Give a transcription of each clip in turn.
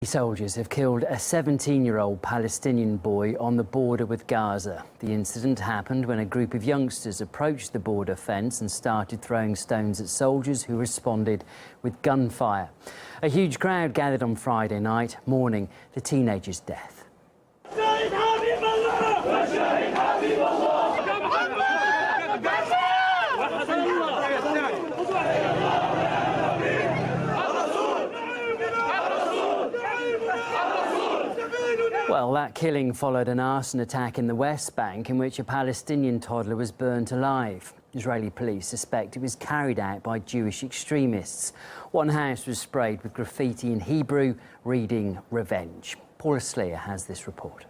Soldiers have killed a 17-year-old Palestinian boy on the border with Gaza. The incident happened when a group of youngsters approached the border fence and started throwing stones at soldiers who responded with gunfire. A huge crowd gathered on Friday night, mourning the teenager's death. Well, that killing followed an arson attack in the West Bank in which a Palestinian toddler was burnt alive. Israeli police suspect it was carried out by Jewish extremists. One house was sprayed with graffiti in Hebrew, reading "Revenge." Paula Sleer has this report.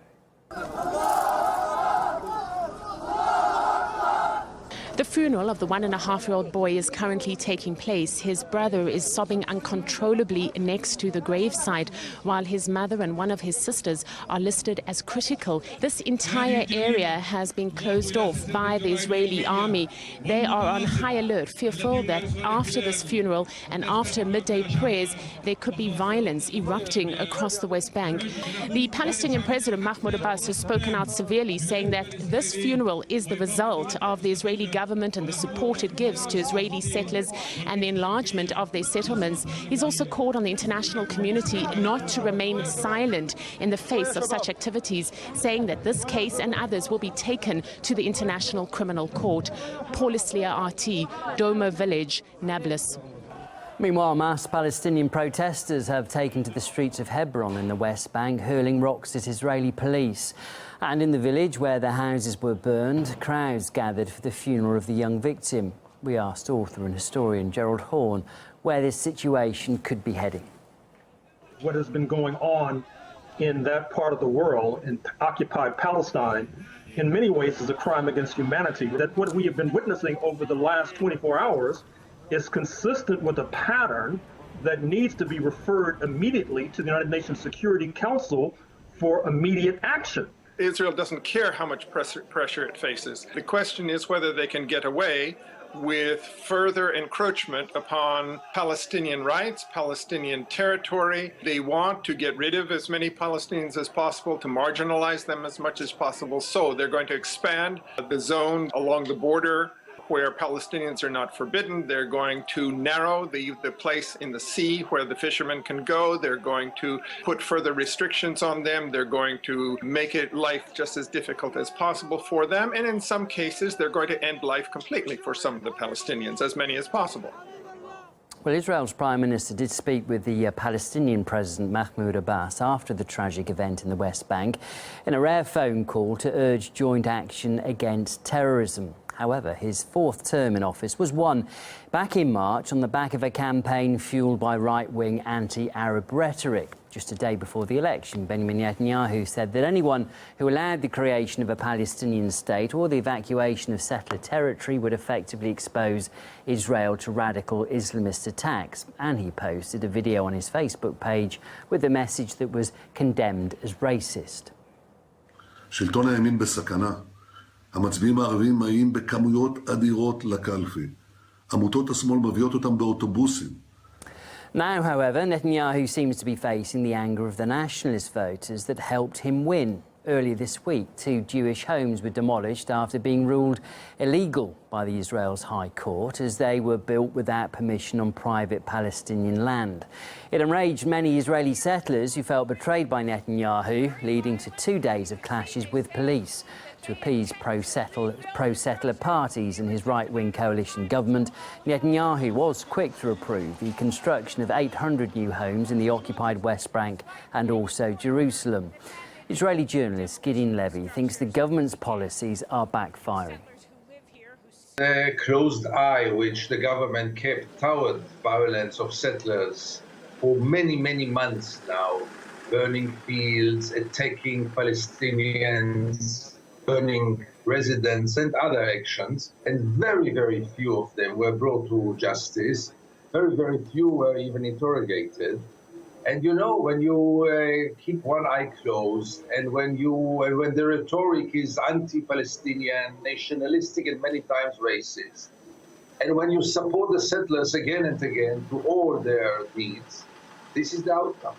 The funeral of the 1.5-year-old boy is currently taking place. His brother is sobbing uncontrollably next to the gravesite, while his mother and one of his sisters are listed as critical. This entire area has been closed off by the Israeli army. They are on high alert, fearful that after this funeral and after midday prayers, there could be violence erupting across the West Bank. The Palestinian President Mahmoud Abbas has spoken out severely, saying that this funeral is the result of the Israeli government and the support it gives to Israeli settlers and the enlargement of their settlements. He's also called on the international community not to remain silent in the face of such activities, saying that this case and others will be taken to the International Criminal Court. Paula Sleer, RT, Doma Village, Nablus. Meanwhile, mass Palestinian protesters have taken to the streets of Hebron in the West Bank, hurling rocks at Israeli police. And in the village where the houses were burned, crowds gathered for the funeral of the young victim. We asked author and historian Gerald Horne where this situation could be heading. What has been going on in that part of the world, in occupied Palestine, in many ways is a crime against humanity. That what we have been witnessing over the last 24 hours is consistent with a pattern that needs to be referred immediately to the United Nations Security Council for immediate action. Israel doesn't care how much pressure it faces. The question is whether they can get away with further encroachment upon Palestinian rights, Palestinian territory. They want to get rid of as many Palestinians as possible, to marginalize them as much as possible. So they're going to expand the zone along the border where Palestinians are not forbidden. They're going to narrow the place in the sea where the fishermen can go. They're going to put further restrictions on them. They're going to make it life just as difficult as possible for them. And in some cases, they're going to end life completely for some of the Palestinians, as many as possible. Well, Israel's Prime Minister did speak with the Palestinian President Mahmoud Abbas after the tragic event in the West Bank in a rare phone call to urge joint action against terrorism. However, his fourth term in office was won back in March on the back of a campaign fuelled by right-wing anti-Arab rhetoric. Just a day before the election, Benjamin Netanyahu said that anyone who allowed the creation of a Palestinian state or the evacuation of settler territory would effectively expose Israel to radical Islamist attacks. And he posted a video on his Facebook page with a message that was condemned as racist. שלטון הימין בסכנה. המצביעים הערבים מגיעים בכמויות אדירות לקלפי. עמותות השמאל מביאות אותם באוטובוסים. Now, however, Netanyahu seems to be facing the anger of the nationalist voters that helped him win. Earlier this week, 2 Jewish homes were demolished after being ruled illegal by the Israel's High Court as they were built without permission on private Palestinian land. It enraged many Israeli settlers who felt betrayed by Netanyahu, leading to 2 days of clashes with police. To appease pro-settler parties in his right-wing coalition government, Netanyahu was quick to approve the construction of 800 new homes in the occupied West Bank and also Jerusalem. Israeli journalist Gideon Levy thinks the government's policies are backfiring. The closed eye which the government kept toward violence of settlers for many, many months now, burning fields, attacking Palestinians, burning residents and other actions, and very, very few of them were brought to justice. Very, very few were even interrogated. And you know, when you keep one eye closed, and when the rhetoric is anti-Palestinian, nationalistic, and many times racist, and when you support the settlers again and again to all their deeds, this is the outcome.